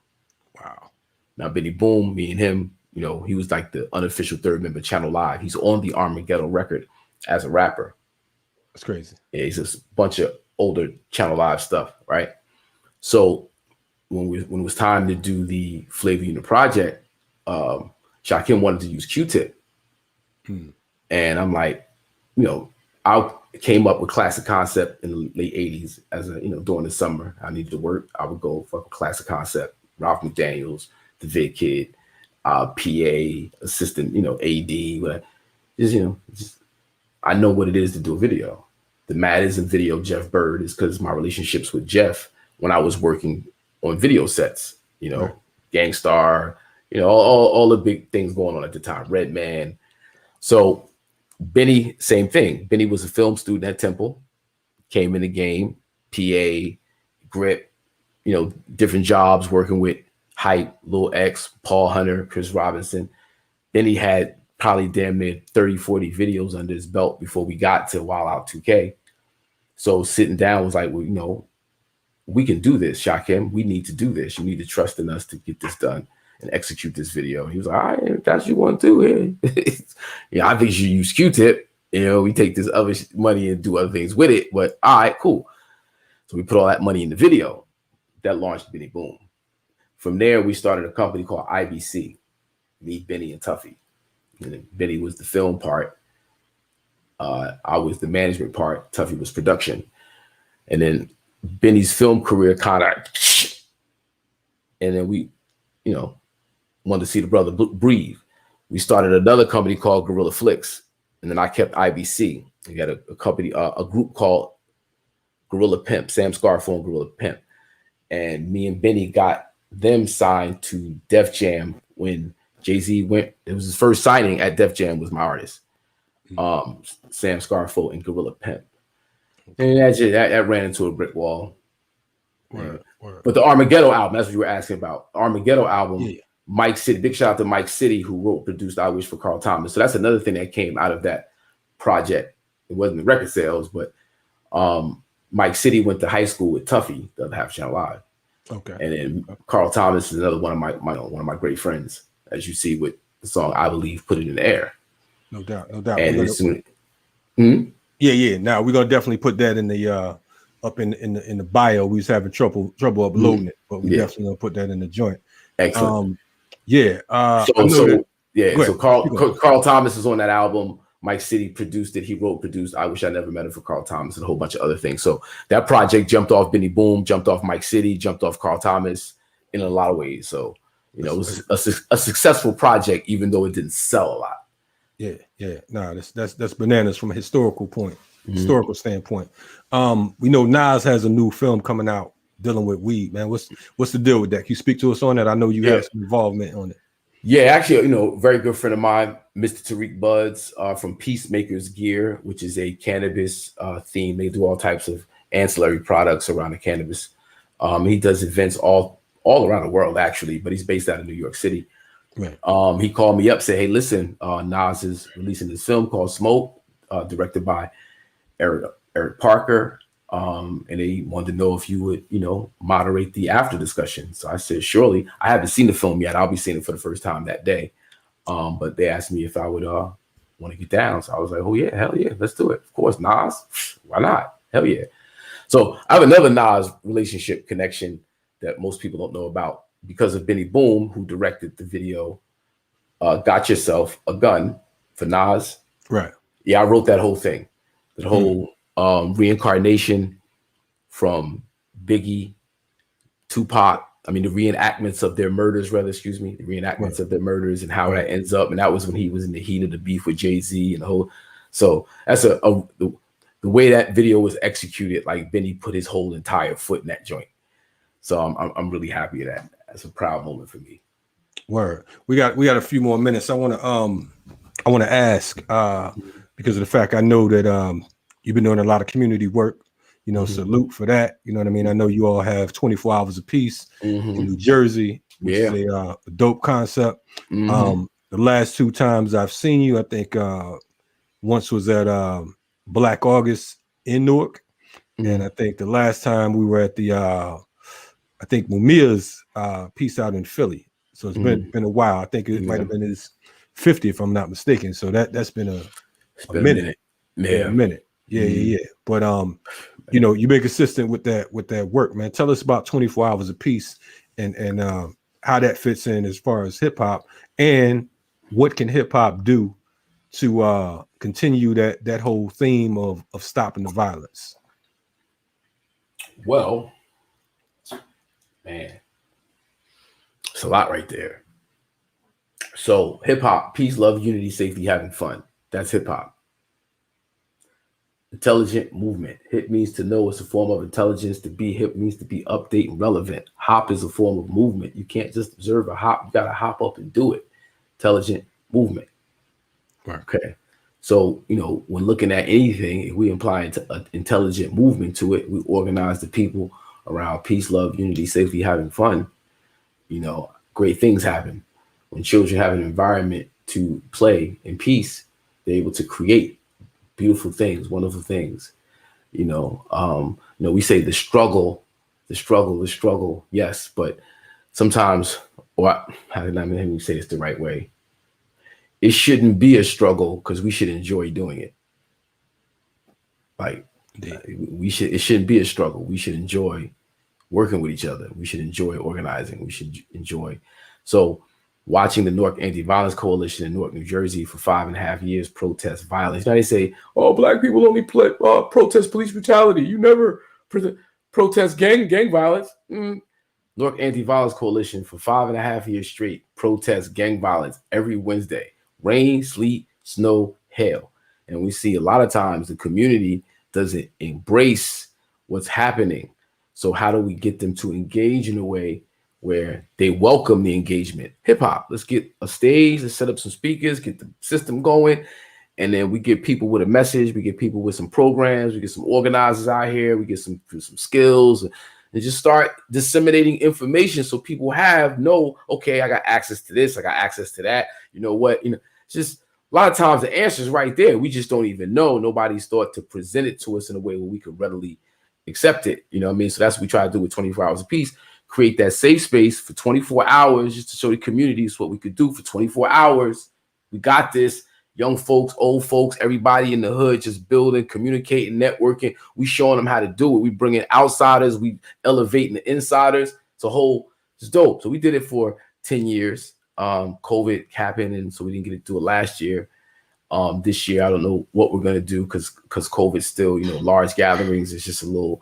Speaker 1: Wow.
Speaker 2: Now, Benny Boom, me and him, you know, he was like the unofficial third member Channel Live. He's on the Armageddon record as a rapper.
Speaker 1: That's crazy.
Speaker 2: Yeah, he's a bunch of older Channel Live stuff, right? So when it was time to do the Flavor Unit project, Hakim wanted to use Q-Tip. And I'm like, you know, I came up with Classic Concept in the late 80s as a, you know, during the summer. I needed to work. I would go for Classic Concept, Ralph McDaniels, the Vid Kid, PA, assistant, you know, AD, but just, you know, I know what it is to do a video. The Madison video, Jeff Bird, is because my relationships with Jeff when I was working on video sets, you know, Gangstar, you know, all the big things going on at the time, Redman. So Benny, same thing. Benny was a film student at Temple, came in the game, PA, Grip, you know, different jobs working with Hype, Lil X, Paul Hunter, Chris Robinson. Benny had probably damn near 30, 40 videos under his belt before we got to Wild Out 2K. So sitting down was like, well, you know, we can do this, Hakim. We need to do this. You need to trust in us to get this done and execute this video. And he was like, all right, if that's what you want to do here. Yeah, I think you should use Q-Tip. You know, we take this other money and do other things with it. But all right, cool. So we put all that money in the video. That launched Benny Boom. From there, we started a company called IBC, me, Benny, and Tuffy. And Benny was the film part. I was the management part. Tuffy was production. And then Benny's film career kind of, and then we, you know, wanted to see the brother breathe. We started another company called Gorilla Flicks, and then I kept IBC. We got a company, a group called Gorilla Pimp, Sam Scarfo and Gorilla Pimp. And me and Benny got them signed to Def Jam when Jay-Z went. It was his first signing at Def Jam was my artist, Sam Scarfo and Gorilla Pimp. And that ran into a brick wall.
Speaker 1: Word.
Speaker 2: But the Armageddon album, that's what you were asking about. The Armageddon album, Mike City, big shout out to Mike City, who wrote, produced I Wish for Carl Thomas. So that's another thing that came out of that project. It wasn't the record sales, but Mike City went to high school with Tuffy, the other half Channel Live. Okay. And then Carl Thomas is another one of my great friends, as you see with the song I Believe, Put It in the Air.
Speaker 1: No doubt, no doubt.
Speaker 2: And
Speaker 1: yeah. Now we're gonna definitely put that in the up in the bio. We was having trouble uploading it, but we definitely gonna put that in the joint.
Speaker 2: Excellent.
Speaker 1: So
Speaker 2: Carl Thomas is on that album. Mike City produced it. He produced I Wish I Never Met Him for Carl Thomas and a whole bunch of other things. So that project jumped off Benny Boom, jumped off Mike City, jumped off Carl Thomas in a lot of ways. So, you know, it was a successful project, even though it didn't sell a lot.
Speaker 1: Yeah. No, that's bananas from a historical standpoint. We know Nas has a new film coming out dealing with weed, man. What's the deal with that? Can you speak to us on that? I know you have some involvement on it. Yeah,
Speaker 2: actually, you know, very good friend of mine, Mr. Tariq Buds from Peacemakers Gear, which is a cannabis theme. They do all types of ancillary products around the cannabis. He does events all around the world, actually, but he's based out of New York City.
Speaker 1: Right.
Speaker 2: He called me up, said, hey, listen, Nas is releasing this film called Smoke, directed by Eric Parker. And they wanted to know if you would, you know, moderate the after discussion. So I said, surely. I haven't seen the film yet. I'll be seeing it for the first time that day. But they asked me if I would want to get down. So I was like, oh yeah, hell yeah, let's do it. Of course, Nas, why not? Hell yeah. So I have another Nas relationship connection that most people don't know about because of Benny Boom, who directed the video Got Yourself a Gun for Nas.
Speaker 1: Right.
Speaker 2: Yeah, I wrote that whole thing. The whole reincarnation from Biggie, Tupac. I mean, the reenactments of their murders, of their murders and how that ends up. And that was when he was in the heat of the beef with Jay-Z and the whole. So that's the way that video was executed. Like Benny put his whole entire foot in that joint. So I'm really happy that. That's a proud moment for me.
Speaker 1: Word. We got a few more minutes. I want to ask because of the fact I know that you've been doing a lot of community work, you know, salute for that. You know what I mean? I know you all have 24 hours of peace in New Jersey, which is a dope concept. The last two times I've seen you, I think once was at Black August in Newark. And I think the last time we were at the I think Mumia's piece out in Philly. So it's been a while. I think it might have been his 50th, if I'm not mistaken. So that's been a minute.
Speaker 2: Yeah.
Speaker 1: A minute. Yeah. But you know, you've been consistent with that work, man. Tell us about 24 hours a piece and how that fits in as far as hip hop, and what can hip hop do to continue that whole theme of stopping the violence.
Speaker 2: Well, man, it's a lot right there. So hip hop, peace, love, unity, safety, having fun. That's hip hop. Intelligent movement. Hip means to know. It's a form of intelligence. To be hip means to be update and relevant. Hop is a form of movement. You can't just observe a hop. You got to hop up and do it. Intelligent movement.
Speaker 1: Right.
Speaker 2: Okay. So, you know, when looking at anything, if we apply an intelligent movement to it, we organize the people around peace, love, unity, safety, having fun. You know, great things happen. When children have an environment to play in peace, they're able to create beautiful things, wonderful things. You know, we say the struggle. Yes, but sometimes, or how did I even say this the right way? It shouldn't be a struggle because we should enjoy doing it. Like it shouldn't be a struggle. We should enjoy working with each other. We should enjoy organizing. We should enjoy. So watching the Newark Anti-Violence Coalition in Newark, New Jersey for 5.5 years protest violence. Now they say, oh, Black people only protest police brutality. You never protest gang violence. Newark Anti-Violence Coalition for 5.5 years straight protest gang violence every Wednesday. Rain, sleet, snow, hail. And we see a lot of times the community doesn't embrace what's happening. So how do we get them to engage in a way where they welcome the engagement? Hip hop, let's get a stage, let's set up some speakers, get the system going. And then we get people with a message, we get people with some programs, we get some organizers out here, we get some skills, and just start disseminating information so people okay, I got access to this, I got access to that. You know what? You know, it's just a lot of times the answer is right there. We just don't even know. Nobody's thought to present it to us in a way where we could readily accept it. You know what I mean? So that's what we try to do with 24 hours a piece. Create that safe space for 24 hours just to show the communities what we could do for 24 hours. We got this. Young folks, old folks, everybody in the hood just building, communicating, networking. We showing them how to do it. We bringing outsiders. We elevating the insiders. It's dope. So we did it for 10 years. COVID happened, and so we didn't get to do it last year. This year, I don't know what we're gonna do because COVID still, large gatherings. It's just a little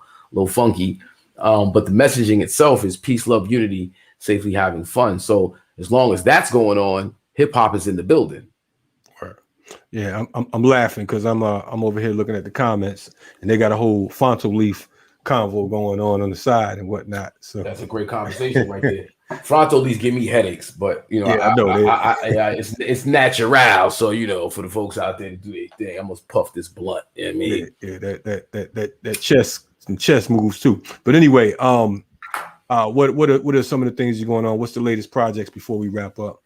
Speaker 2: funky. But the messaging itself is peace, love, unity, safely having fun. So as long as that's going on, hip hop is in the building.
Speaker 1: Yeah, I'm laughing because I'm over here looking at the comments, and they got a whole Fonto Leaf convo going on the side and whatnot. So
Speaker 2: that's a great conversation right there. Fronto leaves give me headaches, but
Speaker 1: I know
Speaker 2: it's natural. So for the folks out there to do their thing, I must puff this blunt. You know what I mean?
Speaker 1: Yeah, that chest moves too. But anyway, what are some of the things you're going on? What's the latest projects before we wrap up?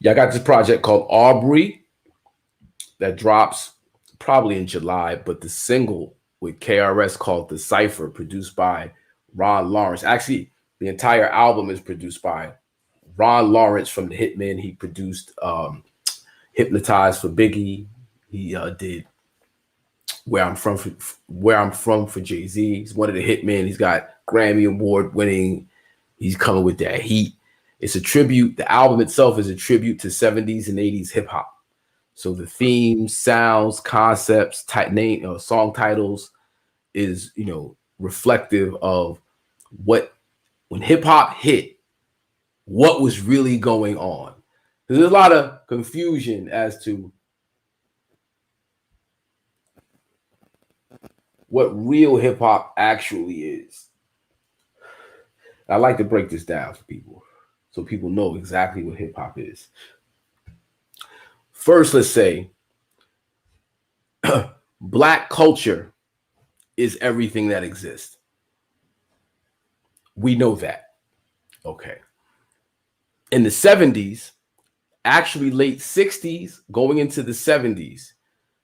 Speaker 2: Yeah, I got this project called Aubrey that drops probably in July, but the single with KRS called The Cypher, produced by Ron Lawrence. Actually, the entire album is produced by Ron Lawrence from the Hitmen. He produced Hypnotized for Biggie. He did Where I'm From for Jay-Z. He's one of the Hitmen. He's got Grammy Award winning. He's coming with that heat. It's a tribute. The album itself is a tribute to 70s and 80s hip hop. So the themes, sounds, concepts, song titles is, reflective of when hip hop hit, what was really going on. There's a lot of confusion as to what real hip hop actually is. I like to break this down for people so people know exactly what hip hop is. First, let's say Black culture is everything that exists. We know that. Okay. In the 70s, actually late 60s, going into the 70s,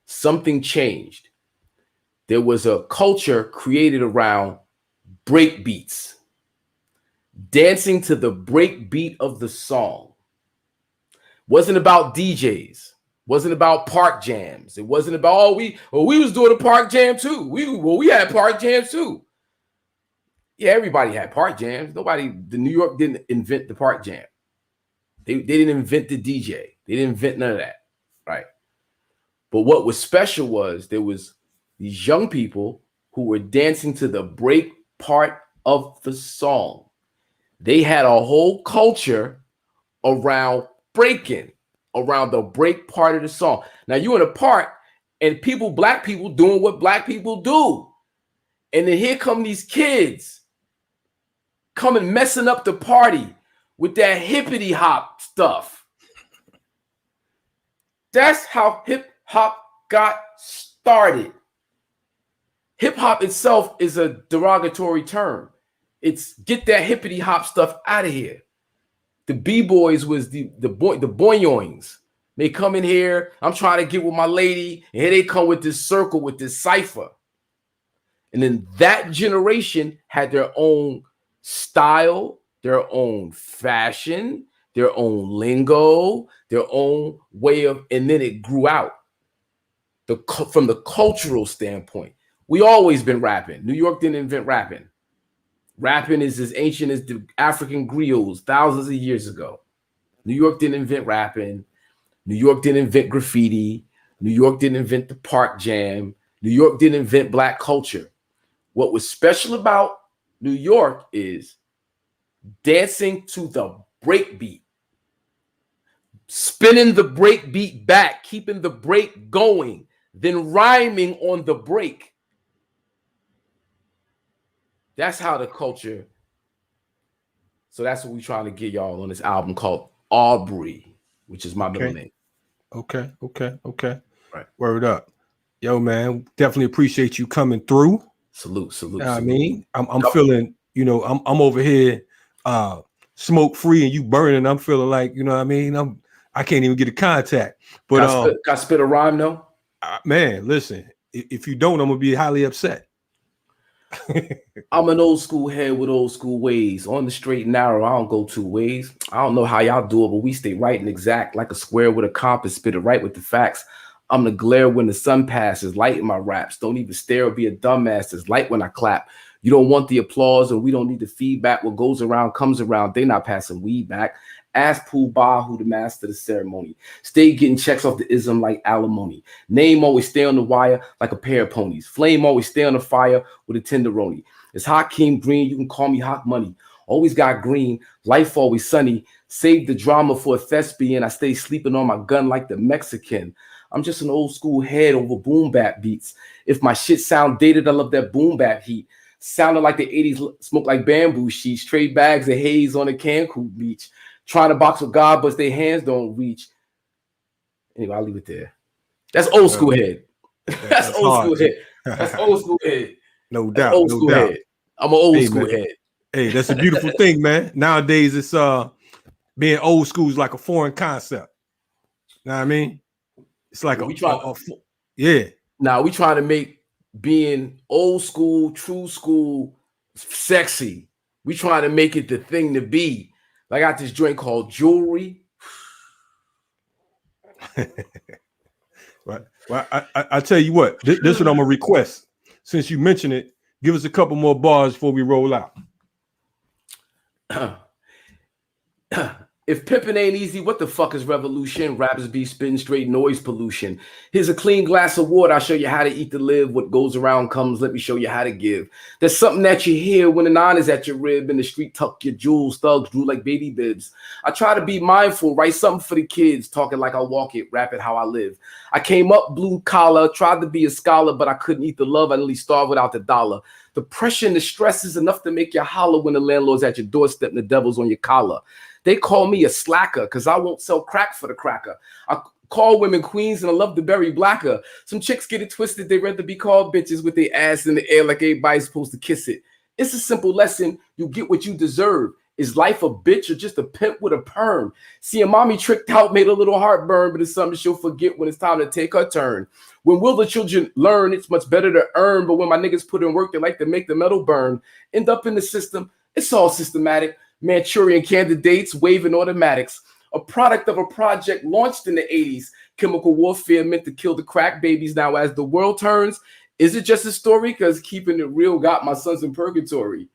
Speaker 2: something changed. there was a culture created around break beats, dancing to the break beat of the song. Wasn't about DJs. Wasn't about park jams. It wasn't about we was doing a park jam too. We had park jams too. Yeah, everybody had park jams. The New York didn't invent the park jam. They didn't invent the DJ. They didn't invent none of that, right? But what was special was there was these young people who were dancing to the break part of the song. They had a whole culture around breaking, around the break part of the song. Now you in a park and black people doing what black people do. And then here come these kids coming messing up the party with that hippity hop stuff. That's how hip hop got started. Hip hop itself is a derogatory term. It's get that hippity hop stuff out of here. The B-boys was the boyoings. They come in here, I'm trying to get with my lady, and here they come with this circle, with this cipher. And then that generation had their own style, their own fashion, their own lingo, their own way of, and then it grew out. From the cultural standpoint, we always been rapping. New York didn't invent rapping. Rapping is as ancient as the African griots thousands of years ago. New York didn't invent rapping. New York didn't invent graffiti. New York didn't invent the park jam. New York didn't invent black culture. What was special about New York is dancing to the break beat, spinning the break beat back, keeping the break going, then rhyming on the break. That's how the culture. So that's what we're trying to get y'all on this album called Aubrey, which is my middle name.
Speaker 1: Okay.
Speaker 2: Right.
Speaker 1: Word up. Yo, man, definitely appreciate you coming through.
Speaker 2: Salute.
Speaker 1: I mean, I'm feeling, I'm over here smoke free and you burning. I'm feeling like, you know what I mean? I can't even get a contact. But
Speaker 2: can I spit a rhyme though?
Speaker 1: Man, listen, if you don't, I'm gonna be highly upset.
Speaker 2: I'm an old school head with old school ways. On the straight and narrow, I don't go two ways. I don't know how y'all do it, but we stay right and exact, like a square with a compass, spit it right with the facts. I'm the glare when the sun passes, light in my raps. Don't even stare or be a dumbass. It's light when I clap. You don't want the applause and we don't need the feedback. What goes around comes around. They not passing weed back. Ask Pooh Bah who the master of the ceremony. Stay getting checks off the ism like alimony. Name always stay on the wire like a pair of ponies. Flame always stay on the fire with a tenderoni. It's Hakim Green. You can call me Hot Money. Always got green. Life always sunny. Save the drama for a thespian. I stay sleeping on my gun like the Mexican. I'm just an old school head over boom bap beats. If my shit sound dated, I love that boom bap heat. Sounded like the 80s, smoke like bamboo sheets. Trade bags of haze on the Cancun beach. Trying to box with God, but their hands don't reach. Anyway, I'll leave it there. That's old school head. That's old school head. That's old school head.
Speaker 1: No doubt.
Speaker 2: Old school head. I'm an old school head.
Speaker 1: Hey, that's a beautiful thing, man. Nowadays, it's being old school is like a foreign concept. You know what I mean? It's like yeah.
Speaker 2: Now we trying to make being old school, true school, sexy. We trying to make it the thing to be. I got this joint called Jewelry.
Speaker 1: Right. Well, I tell you what, this is what I'm gonna request. Since you mentioned it, give us a couple more bars before we roll out.
Speaker 2: If pimping ain't easy, what the fuck is revolution? Rappers be spitting straight noise pollution. Here's a clean glass of water. I'll show you how to eat to live. What goes around comes. Let me show you how to give. There's something that you hear when the nine is at your rib. In the street, tuck your jewels. Thugs drew like baby bibs. I try to be mindful. Write something for the kids. Talking like I walk it. Rap it how I live. I came up blue collar. Tried to be a scholar, but I couldn't eat the love. I nearly starved without the dollar. The pressure and the stress is enough to make you holler when the landlord's at your doorstep and the devil's on your collar. They call me a slacker because I won't sell crack for the cracker. I call women queens and I love to bury blacker. Some chicks get it twisted. They'd rather be called bitches with their ass in the air like everybody's supposed to kiss it. It's a simple lesson. You get what you deserve. Is life a bitch or just a pimp with a perm? Seeing mommy tricked out made a little heartburn, but it's something she'll forget when it's time to take her turn. When will the children learn it's much better to earn? But when my niggas put in work, they like to make the metal burn. End up in the system, it's all systematic. Manchurian candidates, waving automatics. A product of a project launched in the 80s. Chemical warfare meant to kill the crack babies. Now as the world turns, is it just a story? Because keeping it real got my sons in purgatory.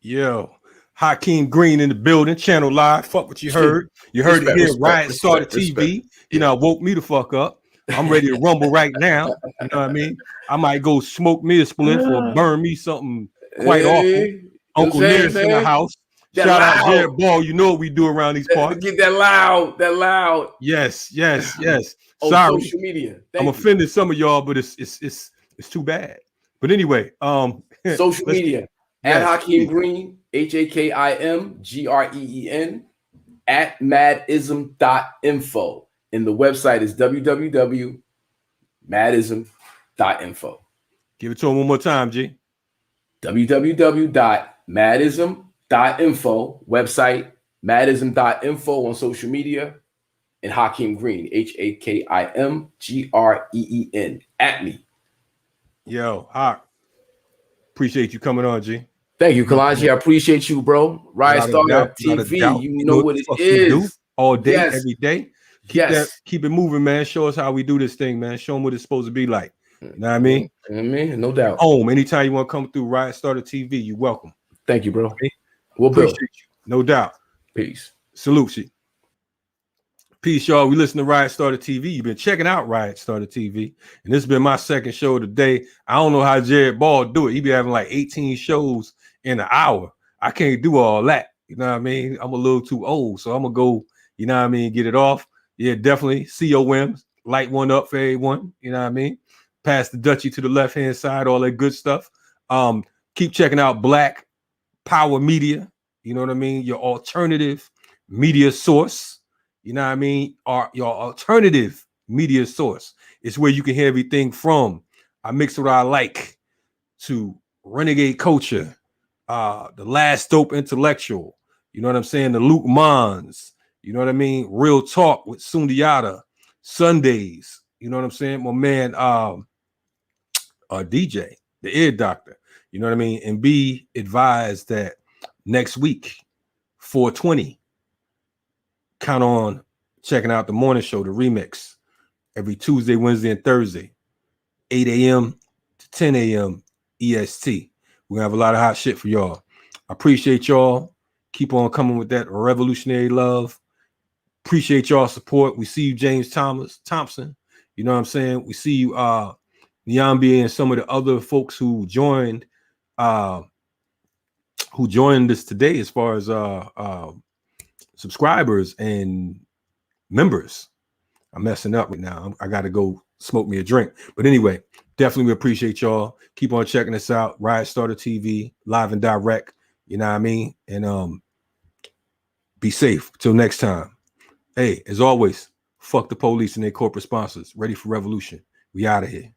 Speaker 1: Yo, Hakim Green in the building, channel live. Fuck what you heard. You heard it here, Riot Starter TV. You know, woke me the fuck up. I'm ready to rumble right now. You know what I mean? I might go smoke me a spliff or burn me something quite awful. Uncle Ness in the house. Shout out Jared Ball. You know what we do around these parts.
Speaker 2: Get that loud, that loud.
Speaker 1: Yes, yes, yes.
Speaker 2: Oh,
Speaker 1: sorry,
Speaker 2: social media.
Speaker 1: I'm offended some of y'all, but it's too bad. But anyway,
Speaker 2: social media. At Hakim Green, HAKIMGREEN, at madism.info. And the website is www.madism.info.
Speaker 1: Give it to him one more time, G.
Speaker 2: www.madism.info. Website, madism.info on social media. And Hakim Green, HAKIMGREEN, at me.
Speaker 1: Yo, Hawk. Appreciate you coming on, G.
Speaker 2: Thank you, Kalonji. I appreciate you, bro. Riot Starter TV. You know what it is.
Speaker 1: All day, every day. Keep it moving, man. Show us how we do this thing, man. Show them what it's supposed to be like. You know what I mean?
Speaker 2: No doubt.
Speaker 1: Home. Anytime you want to come through Riot Starter TV, you're welcome.
Speaker 2: Thank you, bro.
Speaker 1: Okay?
Speaker 2: We'll
Speaker 1: appreciate you. No doubt.
Speaker 2: Peace.
Speaker 1: Salute you. Peace, y'all. We listen to Riot Starter TV. You've been checking out Riot Starter TV, and this has been my second show of the day. I don't know how Jared Ball do it. He be having like 18 shows in an hour. I can't do all that. You know what I mean? I'm a little too old, so I'm gonna go. You know what I mean? Get it off. Yeah, definitely. COM, light one up for everyone. You know what I mean? Pass the Dutchie to the left hand side. All that good stuff. Keep checking out Black Power Media. You know what I mean? Your alternative media source. You know what I mean? Your alternative media source. It's where you can hear everything from I Mix What I Like to Renegade Culture, The Last Dope Intellectual. You know what I'm saying? The Luke Mons. You know what I mean? Real Talk with Sundiata. Sundays. You know what I'm saying? My man, DJ, the Ear Doctor. You know what I mean? And be advised that next week, 420. Count on checking out the morning show, the remix, every Tuesday, Wednesday, and Thursday, 8 a.m. to 10 a.m. EST. We're going to have a lot of hot shit for y'all. I appreciate y'all. Keep on coming with that revolutionary love. Appreciate y'all support. We see you, James Thompson. You know what I'm saying? We see you, Nyambi, and some of the other folks who joined us today as far as subscribers and members. I'm messing up right now. I got to go smoke me a drink. But anyway, definitely we appreciate y'all. Keep on checking us out. Riot Starter TV, live and direct. You know what I mean? And be safe. Till next time. Hey, as always, fuck the police and their corporate sponsors. Ready for revolution. We out of here.